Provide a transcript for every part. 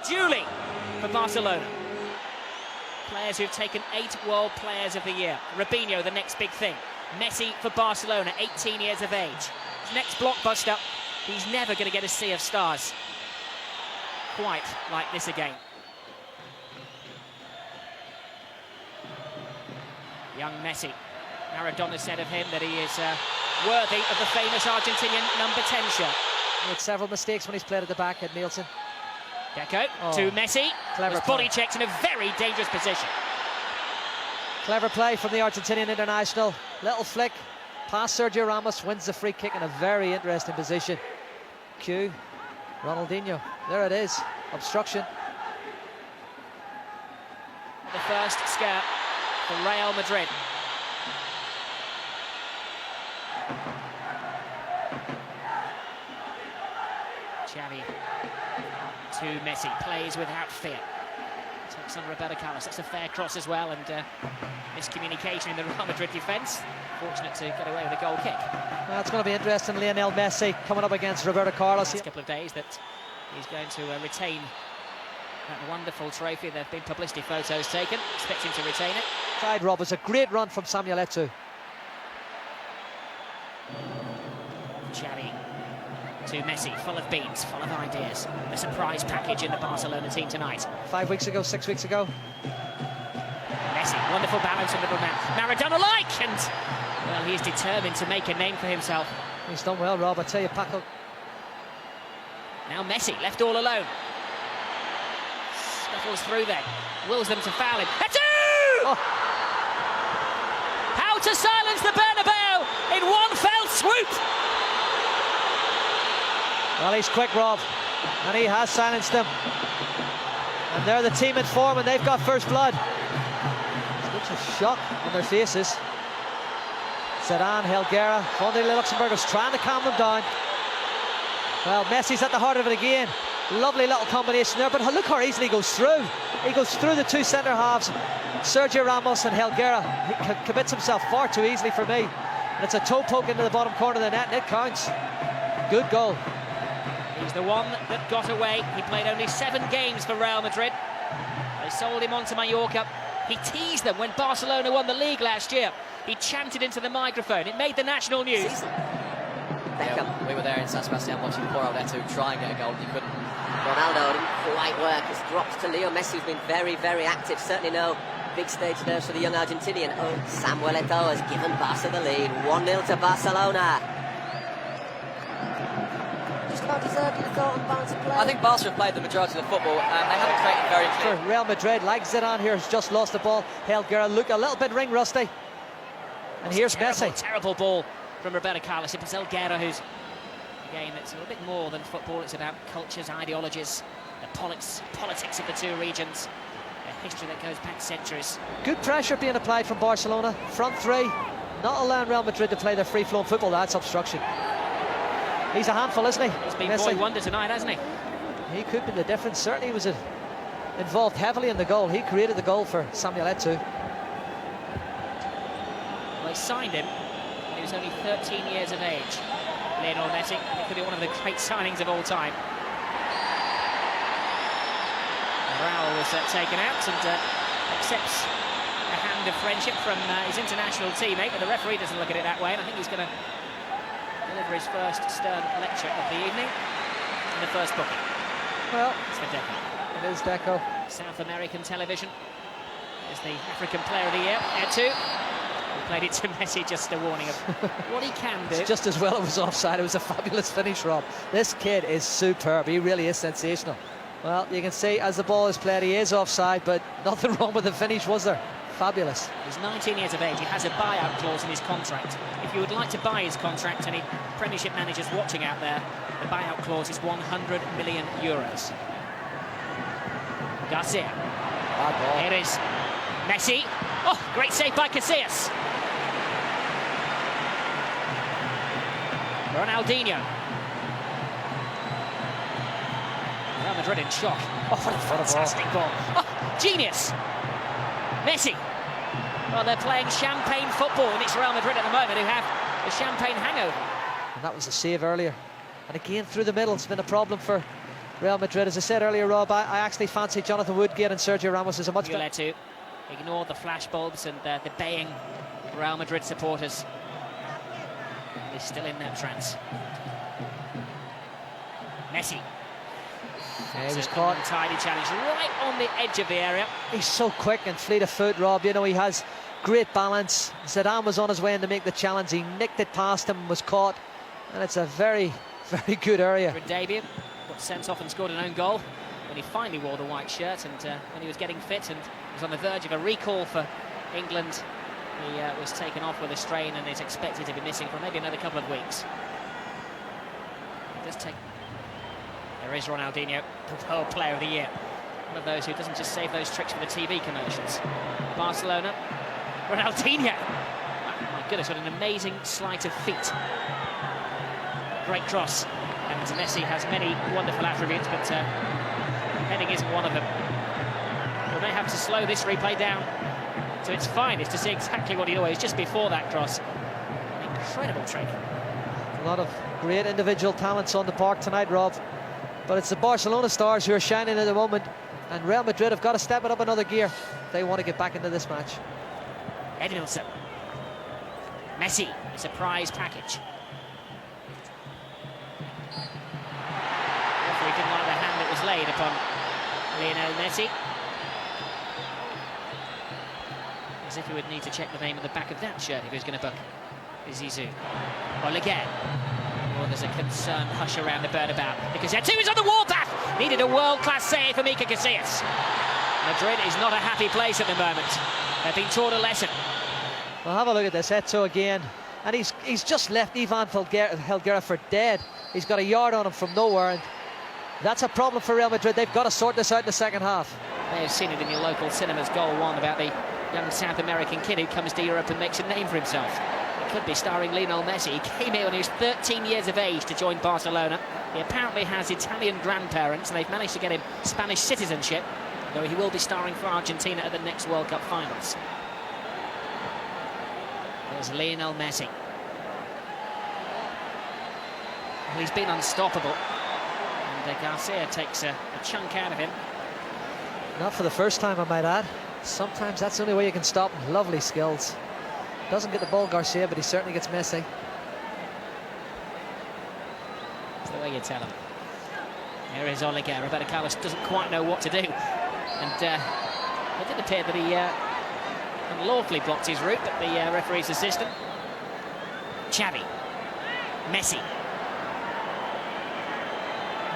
duly for Barcelona. Players who've taken 8 World Players of the Year. Robinho, the next big thing. Messi for Barcelona, 18 years of age. His next blockbuster, he's never going to get a sea of stars quite like this again. Young Messi. Maradona said of him that he is worthy of the famous Argentinian number 10 shirt. He made several mistakes when he's played at the back at Nielsen. Deco to Messi. Clever body checked in a very dangerous position. Clever play from the Argentinian international. Little flick past Sergio Ramos, wins the free kick in a very interesting position. Q, Ronaldinho. There it is. Obstruction. The first scare for Real Madrid. Xavi to Messi, plays without fear. Takes on Roberto Carlos. That's a fair cross as well, and miscommunication in the Real Madrid defence. Fortunate to get away with a goal kick. Well, it's going to be interesting. Lionel Messi coming up against Roberto Carlos. A couple of days that he's going to retain that wonderful trophy. There have been publicity photos taken. Expect him to retain it. Side Rob was a great run from Samuel Eto'o. Xavi to Messi, full of beans, full of ideas. A surprise package in the Barcelona team tonight. 5 weeks ago, 6 weeks ago. Messi, wonderful balance on the little man. Maradona-like, and well, he is determined to make a name for himself. He's done well, Rob. I tell you, Paco. Now Messi, left all alone. Scuffles through then, wills them to foul him. Eto'o! Oh. How to silence the Bernabeu in one fell swoop! Well, he's quick, Rob, and he has silenced them. And they're the team in form, and they've got first blood. Such a shock on their faces. Zidane, Helguera, Fonte de Luxembourg trying to calm them down. Well, Messi's at the heart of it again. Lovely little combination there, but look how easily he goes through. He goes through the two centre halves. Sergio Ramos and Helguera. He commits himself far too easily for me. And it's a toe poke into the bottom corner of the net, and it counts. Good goal. He's the one that got away. He played only 7 games for Real Madrid. They sold him on to Mallorca. He teased them when Barcelona won the league last year. He chanted into the microphone. It made the national news. Yeah, we were there in San Sebastian watching poor old Eto'o try and get a goal, and he couldn't. Ronaldo didn't quite work. It's dropped to Leo Messi, who's been very, very active. Certainly no big stage there for the young Argentinian. Oh, Samuel Eto'o has given Barca the lead. 1-0 to Barcelona. I think Barca have played the majority of the football, and they haven't created very clear. For Real Madrid, like Zidane here, has just lost the ball. Helguera look a little bit ring rusty. And here's Messi. Terrible ball from Roberto Carlos. It was Helguera who's a game that's a little bit more than football. It's about cultures, ideologies, the politics of the two regions, a history that goes back centuries. Good pressure being applied from Barcelona. Front three, not allowing Real Madrid to play their free-flowing football. That's obstruction. He's a handful, isn't he? He's been Messi. boy wonder tonight, hasn't he? He could be the difference. Certainly he was involved heavily in the goal. He created the goal for Samuel Eto'o. Well, they signed him when he was only 13 years of age. Lionel Messi. It could be one of the great signings of all time. Raul was taken out and accepts a hand of friendship from his international teammate, but the referee doesn't look at it that way, and I think he's going to deliver his first stern lecture of the evening in the first booking. Well, it's for Deco. It is Deco. South American television is the African Player of the Year. Eto'o, who played it to Messi, just a warning of what he can do. It's just as well it was offside. It was a fabulous finish, Rob. This kid is superb. He really is sensational. Well, you can see as the ball is played, he is offside, but nothing wrong with the finish, was there? Fabulous. He's 19 years of age. He has a buyout clause in his contract. If you would like to buy his contract, any Premiership managers watching out there, the buyout clause is 100 million euros. Garcia. Here is Messi. Oh, great save by Casillas. Ronaldinho. Real Madrid in shock. Oh, what a fantastic ball. Oh, genius. Messi. Well, they're playing champagne football, and it's Real Madrid at the moment who have the champagne hangover. And that was a save earlier. And again, through the middle, it's been a problem for Real Madrid. As I said earlier, Rob, I actually fancy Jonathan Woodgate and Sergio Ramos as a much better. to ignore the flashbulbs and the baying Real Madrid supporters. He's still in that trance. Messi. Yeah, he was caught. Tidy challenge right on the edge of the area. He's so quick and fleet of foot, Rob. You know, he has great balance. Zidane was on his way in to make the challenge. He nicked it past him, was caught, and it's a very, very good area. For debut, got sent off and scored an own goal when he finally wore the white shirt, and when he was getting fit and was on the verge of a recall for England, he was taken off with a strain and is expected to be missing for maybe another couple of weeks. It does take. There is Ronaldinho, the World Player of the Year. One of those who doesn't just save those tricks for the TV commercials. Barcelona, Ronaldinho. Oh, my goodness, what an amazing sleight of feet. Great cross. And Messi has many wonderful attributes, but heading isn't one of them. Well, they have to slow this replay down to its finest to see exactly what he was just before that cross. An incredible trick. A lot of great individual talents on the park tonight, Rob. But it's the Barcelona stars who are shining at the moment, and Real Madrid have got to step it up another gear if they want to get back into this match. Edmilson. Messi, a surprise package. The referee didn't like the hand that was laid upon Lionel Messi. As if he would need to check the name on the back of that shirt if he was going to book Zizou. Oleguer. Oh, there's a concerned hush around the Bernabeu because Etu is on the warpath. Needed a world-class save for Mika Casillas. Madrid is not a happy place at the moment. They've been taught a lesson. Well, have a look at this, Eto again, and he's just left Ivan Helguera for dead. He's got a yard on him from nowhere, and that's a problem for Real Madrid. They've got to sort this out in the second half. May have seen it in your local cinemas. Goal one about the young South American kid who comes to Europe and makes a name for himself. Could be starring Lionel Messi. He came here when he was 13 years of age to join Barcelona. He apparently has Italian grandparents, and they've managed to get him Spanish citizenship, though he will be starring for Argentina at the next World Cup finals. There's Lionel Messi. Well, he's been unstoppable, and Garcia takes a chunk out of him. Not for the first time, I might add. Sometimes that's the only way you can stop him. Lovely skills. Doesn't get the ball, Garcia, but he certainly gets Messi. That's the way you tell him. Here is Oleguer. Roberto Carlos doesn't quite know what to do. And it did appear that he unlawfully blocked his route, but the referee's assistant. Xavi. Messi.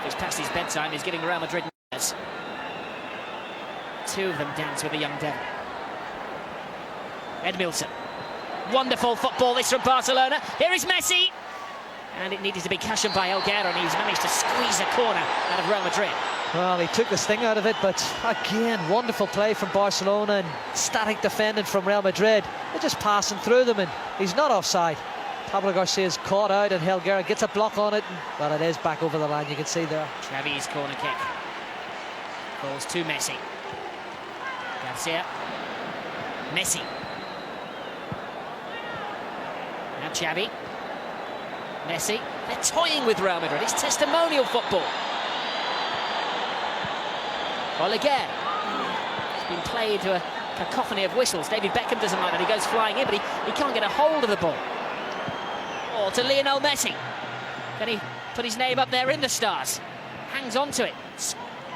He's past his bedtime. He's giving Real Madrid nerves. Two of them dance with a young devil. Edmilson. Wonderful football this from Barcelona. Here is Messi. And it needed to be cushioned by Helguera, and he's managed to squeeze a corner out of Real Madrid. Well, he took the sting out of it, but again, wonderful play from Barcelona and static defending from Real Madrid. They're just passing through them, and he's not offside. Pablo Garcia's caught out, and Helguera gets a block on it. And, well, it is back over the line, you can see there. Xavi's corner kick. Balls to Messi. Garcia. Messi. Now Xavi. Messi. They're toying with Real Madrid. It's testimonial football. Oleguer. It's been played to a cacophony of whistles. David Beckham doesn't like that. He goes flying in, but he can't get a hold of the ball. Or to Lionel Messi. Can he put his name up there in the stars? Hangs on to it.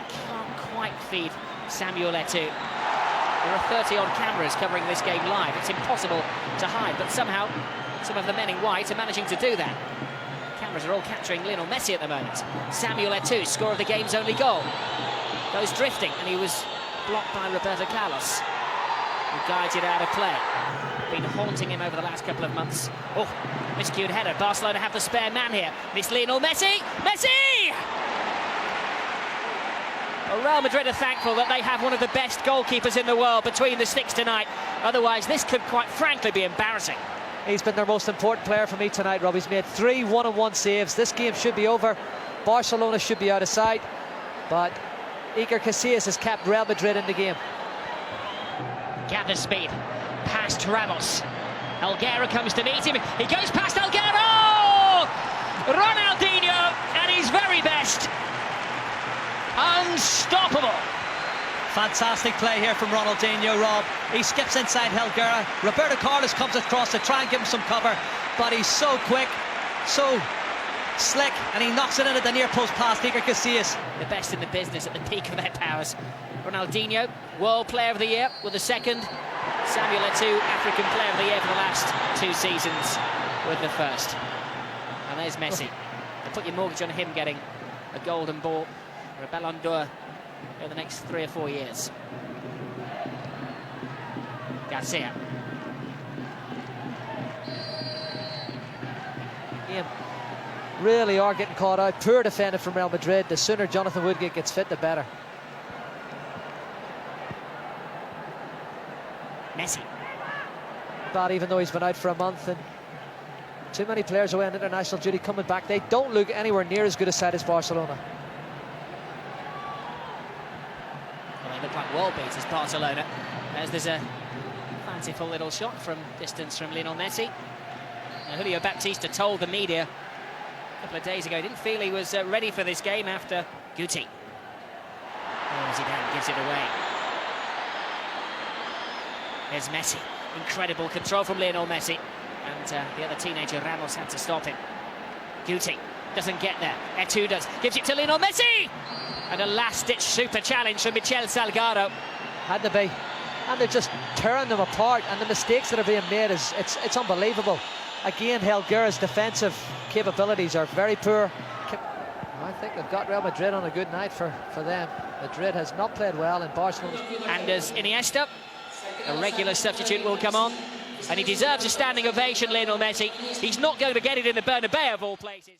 Can't quite feed Samuel Eto'o. There are 30-odd cameras covering this game live. It's impossible to hide, but somehow some of the men in white are managing to do that. Cameras are all capturing Lionel Messi at the moment. Samuel Eto'o, scorer of the game's only goal. Goes drifting, and he was blocked by Roberto Carlos, who guides it out of play. Been haunting him over the last couple of months. Oh, miscued header. Barcelona have the spare man here. It's Lionel Messi. Messi! Well, Real Madrid are thankful that they have one of the best goalkeepers in the world between the sticks tonight. Otherwise, this could quite frankly be embarrassing. He's been their most important player for me tonight, Rob. He's made 3 one-on-one saves. This game should be over. Barcelona should be out of sight. But Iker Casillas has kept Real Madrid in the game. Gathers speed. Past Ramos. Helguera comes to meet him. He goes past Helguera. Oh! Ronaldinho at his very best. Unstoppable. Fantastic play here from Ronaldinho, Rob. He skips inside Helguera. Roberto Carlos comes across to try and give him some cover, but he's so quick, so slick, and he knocks it in at the near post past Iker Casillas. The best in the business at the peak of their powers. Ronaldinho, World Player of the Year with the second. Samuel Eto'o, African Player of the Year for the last 2 seasons with the first. And there's Messi. You put your mortgage on him getting a golden ball or a Ballon d'Or over the next 3 or 4 years. Garcia. Ian, really are getting caught out. Poor defending from Real Madrid. The sooner Jonathan Woodgate gets fit, the better. Messi. Bad, even though he's been out for a month, and too many players away on international duty coming back. They don't look anywhere near as good a side as Barcelona. Well, they look like world beaters, Barcelona. As there's a fanciful little shot from distance from Lionel Messi. Now, Julio Baptista told the media a couple of days ago he didn't feel he was ready for this game after Guti. Oh, Zidane gives it away. There's Messi. Incredible control from Lionel Messi. And the other teenager, Ramos, had to stop him. Guti doesn't get there. Eto'o does. Gives it to Lionel Messi! And a last-ditch super challenge from Michel Salgado. Had to be. And they're just tearing them apart. And the mistakes that are being made, it's unbelievable. Again, Helguera's defensive capabilities are very poor. I think they've got Real Madrid on a good night for them. Madrid has not played well in Barcelona. And as Iniesta, a regular substitute, will come on. And he deserves a standing ovation, Lionel Messi. He's not going to get it in the Bernabeu of all places.